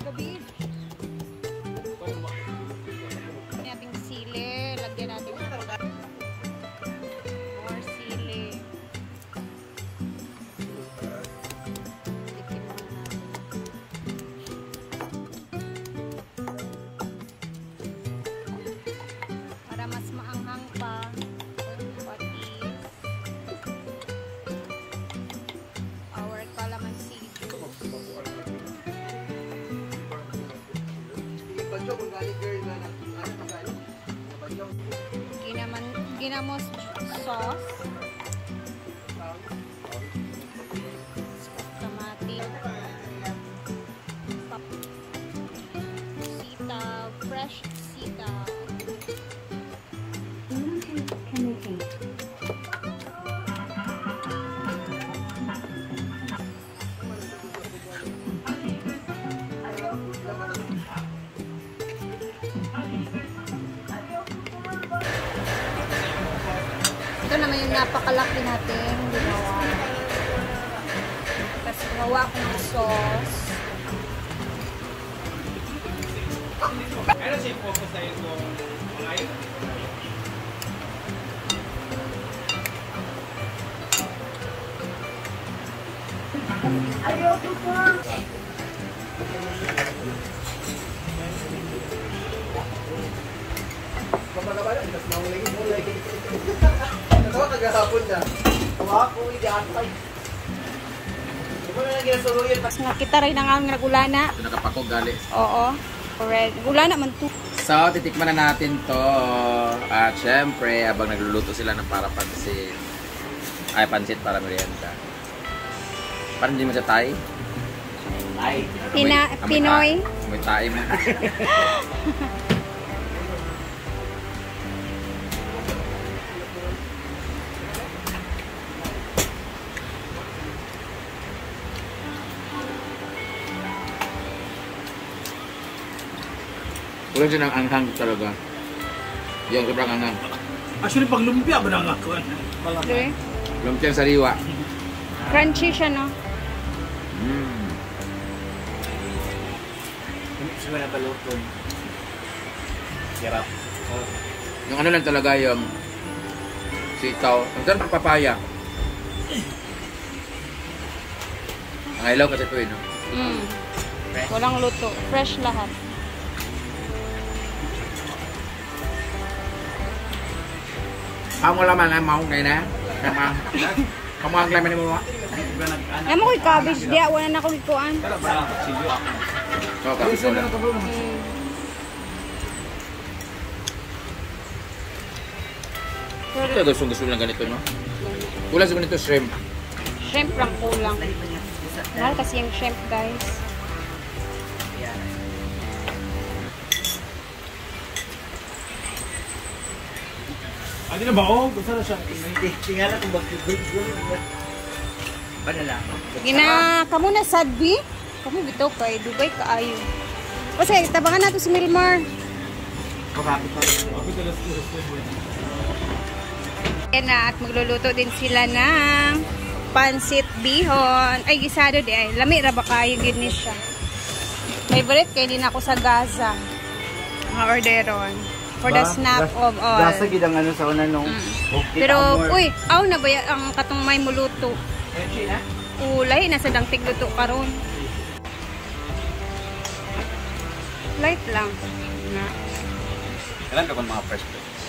Gabi. Nating sili, lagyan natin more sili. Tikin muna natin. Para mas maanghang pa. Patis. Our calamansi. Ginamos sauce. Kamatis. Sitaw. Fresh sitaw. Ito naman yung napakalaki natin ginawa. Tapos gumawa ko ng sauce. Ano siya focus na yun kung live? Ayoko po! Mamagabalan, tas maulay. Nagawa kagahapon na. Ako, hindi atay. Hindi mo na lang ginasuruyan. Nakita rin ang ang nagulana. Nakapakog gali. Oo. Red. Gulana man to. So, titikman na natin to. At syempre, habang nagluluto sila ng para pansit. Ay, pansit para merienda. Parang hindi mo siya Thai? Thai. Pinoy. May Thai mo. Kulang siya ng anghang talaga. Yung sobrang anghang. Actually, pag lumpia ba na nga? Okay. Lumpia sariwa. Crunchy siya, no? Hindi siya na talutong. Sarap. Yung ano lang talaga yung sitaw. Ang sarap ng papaya. Ang ilaw kasi ito eh, no? Walang luto. Fresh lahat. Không có laman ang mahong ngayon na. Không có laman mo mo. Alam mo ko'y cabbage diya. Wala na akong ikuan. So, kapis wala. Ito gusto lang ganito, no? Kulang sa ganito shrimp. Shrimp lang kulang. Mahal kasi yung shrimp, guys. Adi na ba? Oh, gusto na siya. Tingala kung mag-gulong. Banala. Gina, kamu na sadbi? Kami bitaw kay Dubai kaayo. Kasi, tabangan nato si Milmar. Yan na, at magluluto din sila ng pansit bihon. Ay, gisado di ay. Lami ra ba kayo, gini siya. Favorite kaya din ako sa Gaza. Mga orderon. For the snack of all. Gasa gid ang ano sa una nung. Pero, uy, aw na ba ang katong may muluto? Ulay, nasa dangtig luto karon. Light lang. Na. Kailan ka kung mga fresh plates?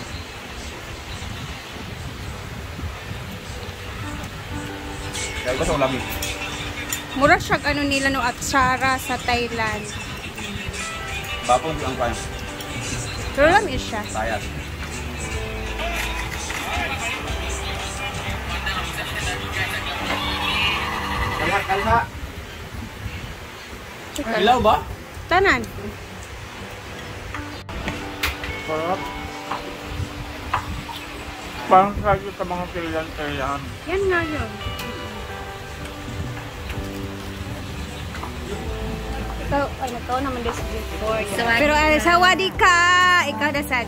Kaya ba sa ulamig? Mura siya ano nila no atsara sa Thailand. Bapon ang kaya. Pero lami siya. Sayas. Kalha. Ilaw ba? Tanan. Sarap. Parang kaya sa mga kailan. Yan nga yun. Ikaw, ano to naman din sa Discord. Pero sawadi ka! Ikaw na sad.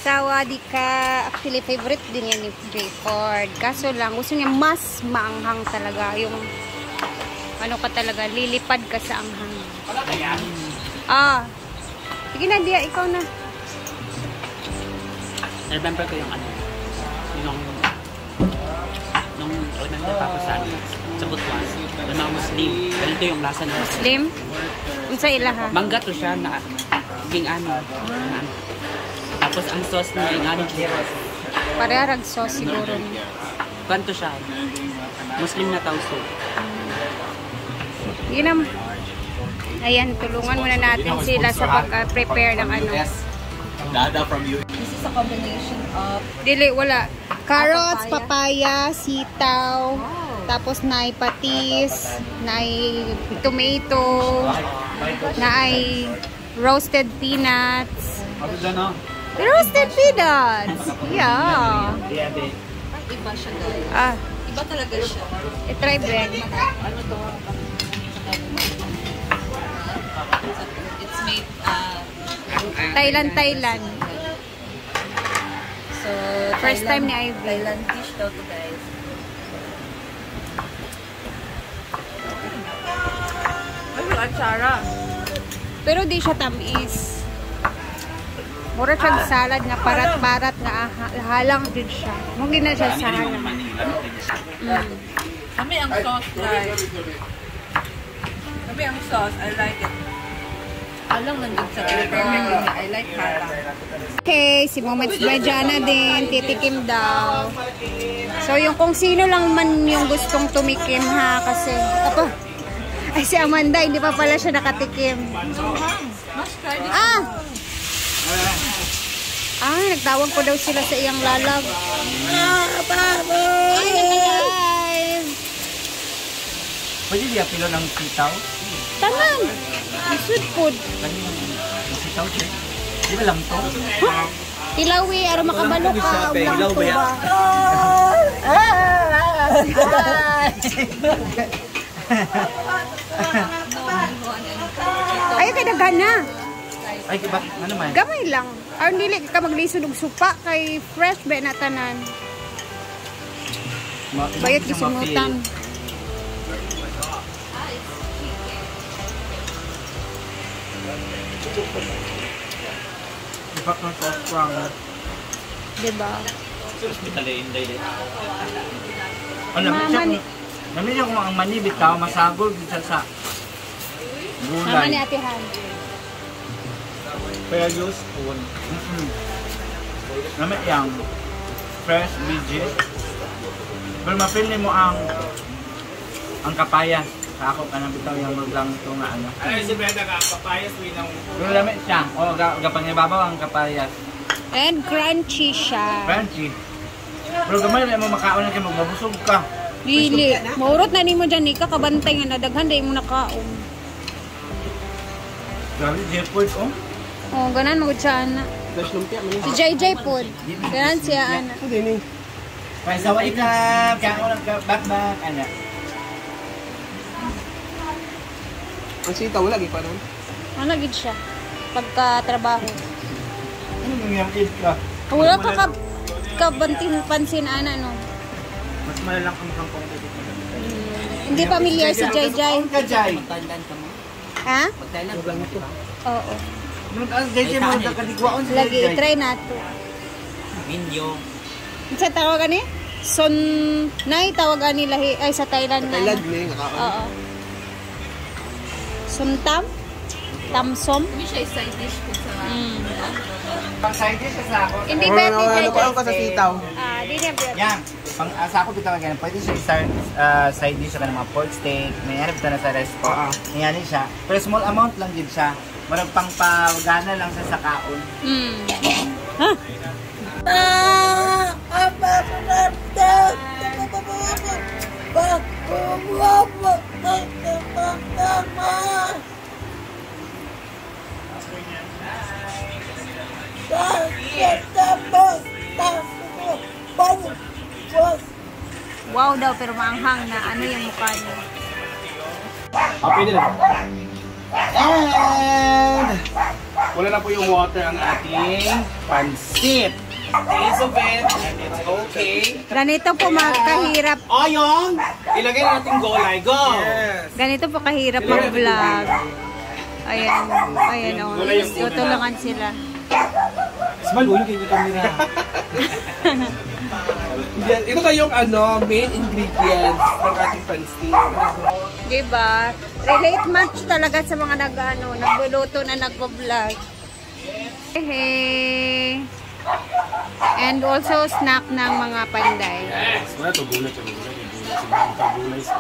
Sawadi ka. Actually, favorite din yan ni J-Ford. Kaso lang, gusto niya mas maanghang talaga. Yung, ano ka talaga, lilipad ka sa anghang. Sige na, Dia, ikaw na. Remember ko yung ano, nung remember pa ko sa Butuan, yung mga Muslim, ganito yung lasa nila. Muslim? Unsa ila ha? Mangga to siya na king ano. Tapos ang sauce niya yung ano siya. Parehas sauce siguro. Ganito siya. Muslim na tauso. Ginam. Ayan, tulungan muna natin sila sa pag-prepare ng ano. Dada from you. This is a combination of Dili, wala. Carrots, papaya, sitaw, tapos naay patis, naay tomato, naay roasted peanuts. Ano dyan o? Roasted peanuts! Yeah. iba siya guys. Iba talaga siya. I-try bread. Ano to? It's made Thailand. So, First time ni Ivy. Thailand dish daw to guys. Ay, yung atsara. Pero di siya tamis. Mura siyang salad na parat-parat na halang din siya. Mungkin na siya salad. Kami ang sauce guys. Kami ang sauce. I like it. Halang nandun sa perfect. I like halang. Okay, si Moments Medya na din, titikim daw. So, yung kung sino lang man yung gustong tumikim ha, kasi, ay si Amanda, hindi pa pala siya nakatikim. Nagtawag ko daw sila sa iyang lalag. Ay, Pwede di apilo ng sitaw? tanan! Sweet food. Sitaw, sir? Di ba lang to? Tilawi, araw makabalo ka. Ilaw ba yan? Ay, kay dagana. Ay, bakit? Ano man? Gamay lang. Aron dili ka maglisod og supa kay fresh ba na tanan. Bayot gisunutan. Ipak ng sauce strong. Diba? Ano, namin siya kung ang mani bitaw, masagol bisa sa Mama ni gulay. Ate Han. Kaya use spoon. Namin yung fresh veggies. Pero mapili mo ang kapayas. Sa ako ka nang bitaw yung maglang ito nga ano. Ay, si Brenda ka, papayas, winang. Pero namin siya. O, gapangibabaw ang kapayas. And crunchy siya. Crunchy. Pero gamay na mo makaon na kayo, magbabusog ka. Dili. Maurot na nimo dyan, ika kabantay nga nadaghan day mo nakaon. Grabe, J-Food, oh. Oh, ganan mo siya ana. Si JJ Food. Ganan siya ana. Kaya sawa ikap, kaya ako lang back, ano. Ang sitaw, wala pa nun. Ano gid siya? Pagka-trabaho. Ano nangyayakid ka? Wala ka pansin ana no. Mas malalang ang kangkong dito. Hindi familiar si Jai Jai. Ka, Jai. Magtailan ka mo. Ha? Magtailan ka mo. Oo. Ang Jai mo nakaligwaon si Lagi Jai. try nato. Video. Sa tawagan ni? Son nay tawagan nila ay sa Thailand na. Thailand na yung nakakaon. Oo. Suntam? Tamsom? Hindi siya side dish ko sa... Pang side dish sa ako. Hindi bet ni Jai Ano pa Jai. ang ka sa sitaw? Di niya bet. Yan. Pang sa ako bitaw ganyan. Pwede siya side dish sa mga pork steak. May harap na sa resto. Nangyari siya. Pero small amount lang din siya. Marag pang pagana lang sa sakaon. Ha? Wow daw, pero maanghang na ano yung mukha niya. Pwede na. And wala na po yung water ang ating pansit. Taste of it, and it's okay. Ganito po kahirap. Ayong, ilagay na natin gulay. Go! Ganito po kahirap mag-vlog. Ayan. Ayan o. Tutulungan sila. Small, ulo kayo yung camera. Yan, ito kayong main ingredients ng ating pansit. Diba? Relate much talaga sa mga nagluluto na nagpo-vlog. Hey. And also snack ng mga panday. Wala ito, gulay siya. Gulay siya.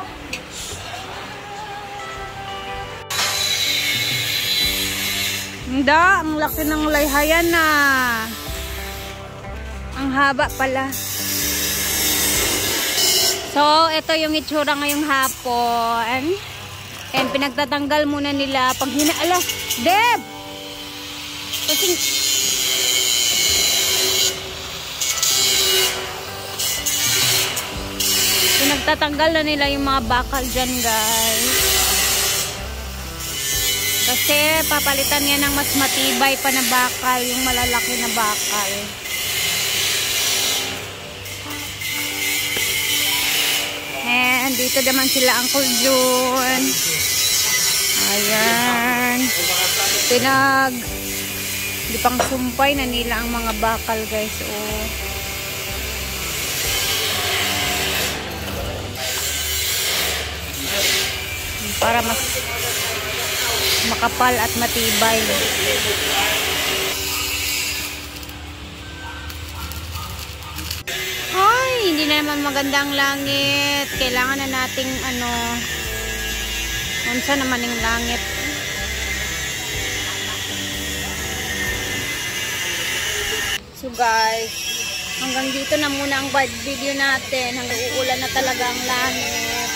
Hindi, ang laki ng layhayan na. Ang haba pala. So, ito yung itsura ngayong hapon. And pinagtatanggal muna nila pag hinaala. Deb! Kasi pinagtatanggal na nila yung mga bakal dyan, guys. Kasi papalitan niya ng mas matibay pa na bakal, yung malalaki na bakal. And dito naman sila Uncle June. Ayan. Di pang sumpay na nila ang mga bakal, guys. Oh. Para mas makapal at matibay. Ay, hindi na naman magandang langit. Kailangan na nating unsa naman yung langit. So guys, hanggang dito na muna ang video natin. Hanggang uulan na talaga ang langit.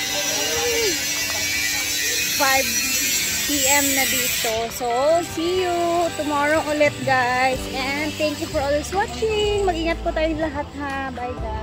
5 PM na dito. So, see you tomorrow ulit, guys. And thank you for always watching. Mag-ingat po tayong lahat, ha. Bye, guys.